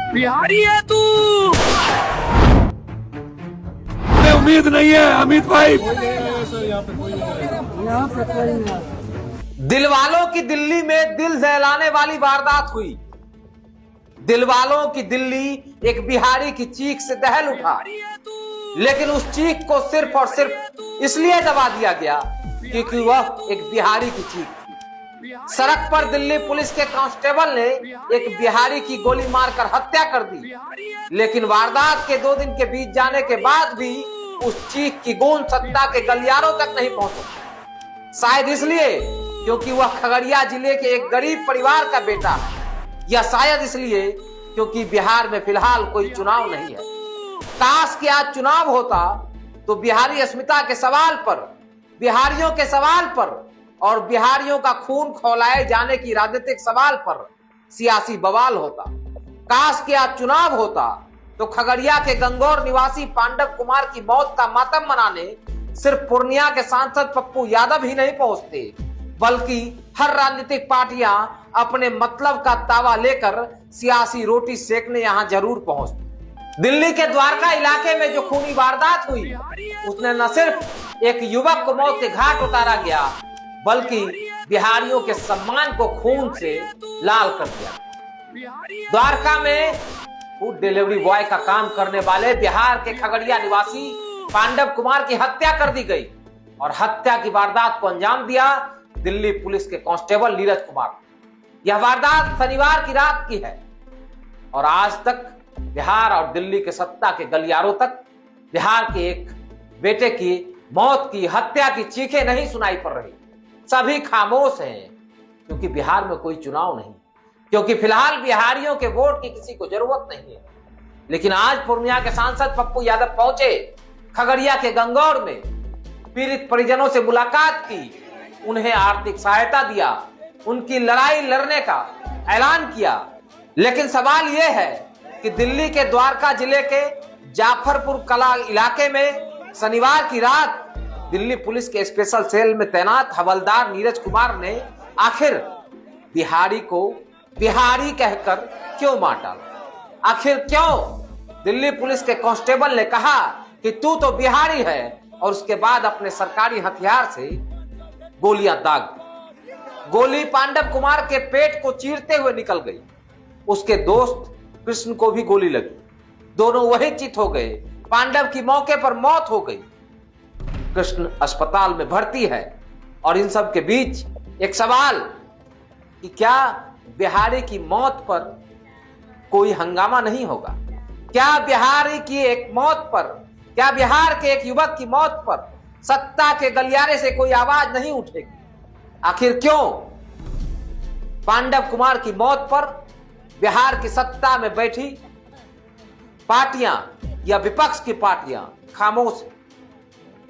बिहारी है तू। उम्मीद नहीं है अमित भाई। दिलवालों की दिल्ली में दिल दहलाने वाली वारदात हुई। दिलवालों की दिल्ली एक बिहारी की चीख से दहल उठा, लेकिन उस चीख को सिर्फ और सिर्फ इसलिए दबा दिया गया क्योंकि वह एक बिहारी की चीख थी। सड़क पर दिल्ली पुलिस के कांस्टेबल ने एक बिहारी की गोली मारकर हत्या कर दी, लेकिन वारदात के 2 दिन के बीत जाने के बाद भी उस चीख की गूंज सत्ता के गलियारों तक नहीं पहुंची। शायद इसलिए क्योंकि वह खगड़िया जिले के एक गरीब परिवार का बेटा है, या शायद इसलिए क्योंकि बिहार में फिलहाल कोई चुनाव नहीं है। काश कि आज चुनाव होता तो बिहारी अस्मिता के सवाल पर, बिहारियों के सवाल पर और बिहारियों का खून खौलाए जाने की राजनीतिक सवाल पर सियासी बवाल होता। काश कि आज चुनाव होता तो खगड़िया के गंगौर निवासी पांडव कुमार की मौत का मातम मनाने सिर्फ पूर्णिया के सांसद पप्पू यादव ही नहीं पहुंचते, बल्कि हर राजनीतिक पार्टियां अपने मतलब का तावा लेकर सियासी रोटी सेकने यहां जरूर पहुंचती। दिल्ली के द्वारका इलाके में जो खूनी वारदात हुई, उसने न सिर्फ एक युवक को मौत के घाट उतारा गया, बल्कि बिहारियों के सम्मान को खून से लाल कर दिया। द्वारका में फूड डिलीवरी बॉय का काम करने वाले बिहार के खगड़िया निवासी पांडव कुमार की हत्या कर दी गई और हत्या की वारदात को अंजाम दिया दिल्ली पुलिस के कांस्टेबल नीरज कुमार। यह वारदात शनिवार की रात की है और आज तक बिहार और दिल्ली के सत्ता के गलियारों तक बिहार के एक बेटे की मौत की, हत्या की चीखें नहीं सुनाई पड़ रही। सभी खामोश हैं क्योंकि बिहार में कोई चुनाव नहीं, क्योंकि फिलहाल बिहारियों के वोट की किसी को जरूरत नहीं है। लेकिन आज पूर्णिया के सांसद पप्पू यादव पहुंचे, खगड़िया के गंगौर में पीड़ित परिजनों से मुलाकात की, उन्हें आर्थिक सहायता दिया, उनकी लड़ाई लड़ने का ऐलान किया। लेकिन सवाल यह है कि दिल्ली के द्वारका जिले के जाफरपुर कला इलाके में शनिवार की रात दिल्ली पुलिस के स्पेशल सेल में तैनात हवलदार नीरज कुमार ने आखिर बिहारी को बिहारी कहकर क्यों मार डाला? आखिर क्यों दिल्ली पुलिस के कांस्टेबल ने कहा कि तू तो बिहारी है और उसके बाद अपने सरकारी हथियार से गोलियां दाग दी। गोली पांडव कुमार के पेट को चीरते हुए निकल गई। उसके दोस्त कृष्ण को भी गोली लगी, दोनों वही चित हो गए। पांडव की मौके पर मौत हो गई। कृष्ण अस्पताल में भर्ती है और इन सब के बीच एक सवाल कि क्या बिहारी की मौत पर कोई हंगामा नहीं होगा? क्या बिहारी की एक मौत पर, क्या बिहार के एक युवक की मौत पर सत्ता के गलियारे से कोई आवाज नहीं उठेगी? आखिर क्यों पांडव कुमार की मौत पर बिहार की सत्ता में बैठी पार्टियां या विपक्ष की पार्टियां खामोश?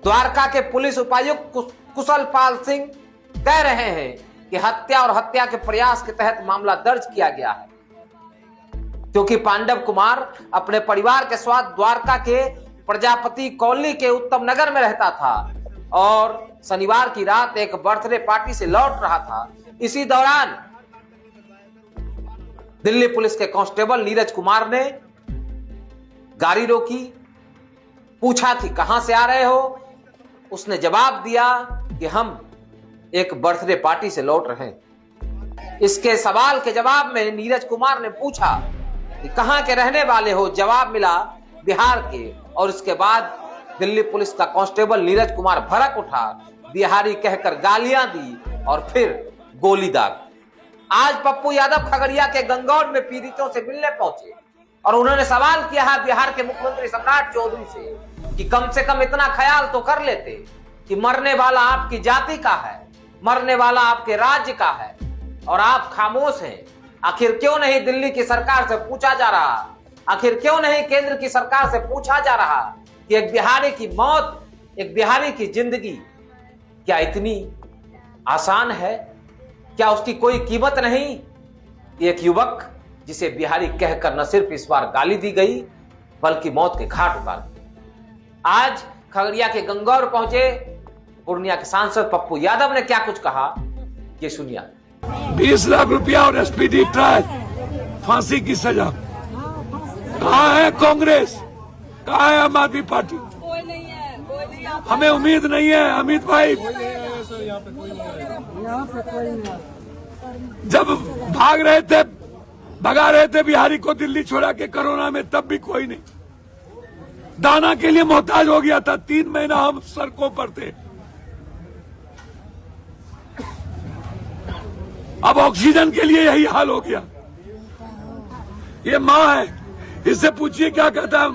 द्वारका के पुलिस उपायुक्त कुशल पाल सिंह कह रहे हैं कि हत्या और हत्या के प्रयास के तहत मामला दर्ज किया गया है, क्योंकि पांडव कुमार अपने परिवार के साथ द्वारका के प्रजापति कॉलोनी के उत्तम नगर में रहता था और शनिवार की रात एक बर्थडे पार्टी से लौट रहा था। इसी दौरान दिल्ली पुलिस के कांस्टेबल नीरज कुमार ने गाड़ी रोकी, पूछा कि कहां से आ रहे हो? उसने जवाब दिया कि हम एक बर्थडे पार्टी से लौट रहे हैं। इसके सवाल के जवाब में नीरज कुमार ने पूछा कि कहां के रहने वाले हो? जवाब मिला बिहार के। और इसके बाद दिल्ली पुलिस का कांस्टेबल नीरज कुमार भड़क उठा, बिहारी कहकर गालियां दी और फिर गोली दाग। आज पप्पू यादव खगड़िया के गंगौर में पीड़ितों से मिलने पहुंचे और उन्होंने सवाल किया है बिहार के मुख्यमंत्री सम्राट चौधरी से कि कम से कम इतना ख्याल तो कर लेते कि मरने वाला आपकी जाति का है, मरने वाला आपके राज्य का है और आप खामोश हैं। आखिर क्यों नहीं दिल्ली की सरकार से पूछा जा रहा? आखिर क्यों नहीं केंद्र की सरकार से पूछा जा रहा कि एक बिहारी की मौत, एक बिहारी की जिंदगी क्या इतनी आसान है? क्या उसकी कोई कीमत नहीं? एक युवक जिसे बिहारी कहकर न सिर्फ इस बार गाली दी गई बल्कि मौत के घाट उतार दिया। आज खगड़िया के गंगौर पहुंचे पूर्णिया के सांसद पप्पू यादव ने क्या कुछ कहा, ये सुनिए। 20 लाख रुपया और स्पीडी ट्रायल, फांसी की सजा। कहाँ है कांग्रेस, कहाँ है आम आदमी पार्टी? कोई नहीं है, कोई नहीं आता। हमें उम्मीद नहीं है अमित भाई। जब भगा रहे थे बिहारी को दिल्ली छोड़ा के कोरोना में, तब भी कोई नहीं। दाना के लिए मोहताज हो गया था, 3 महीना हम सड़कों पर थे। अब ऑक्सीजन के लिए यही हाल हो गया। ये माँ है, इससे पूछिए क्या कहता है,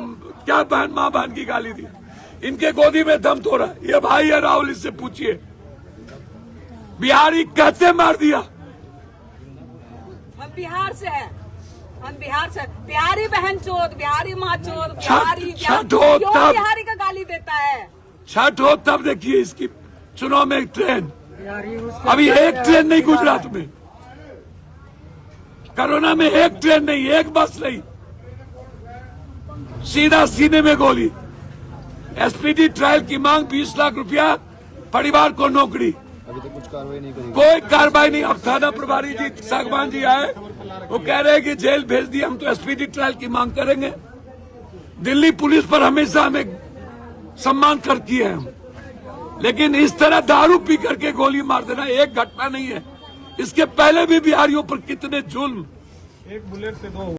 क्या बहन माँ बहन की गाली दी, इनके गोदी में दम तोड़ा। ये भाई है राहुल, इससे पूछिए। बिहारी कहते मार दिया। हम बिहार से हैं, हम बिहार से। बिहारी बहन चोद, बिहारी माँ चोद, बिहारी छठ हो क्यों तब, बिहारी का गाली देता है? छठ हो तब देखिए इसकी चुनाव में एक ट्रेन, अभी एक ट्रेन नहीं गुजरात में, कोरोना में एक ट्रेन नहीं, एक बस नहीं, सीधा सीने में गोली। एसपीडी ट्रायल की मांग 20 लाख रुपया, परिवार को नौकरी। अभी तक कुछ कार्रवाई नहीं करी। कोई कार्रवाई नहीं। अब थाना प्रभारी जी सागवान जी आए, वो कह रहे हैं कि जेल भेज दिया, हम तो एसपीडी ट्रायल की मांग करेंगे। दिल्ली पुलिस पर हमेशा हमें सम्मान करती है हम, लेकिन इस तरह दारू पी करके गोली मार देना एक घटना नहीं है। इसके पहले भी बिहारियों पर कितने जुल्म। एक बुलेट से 2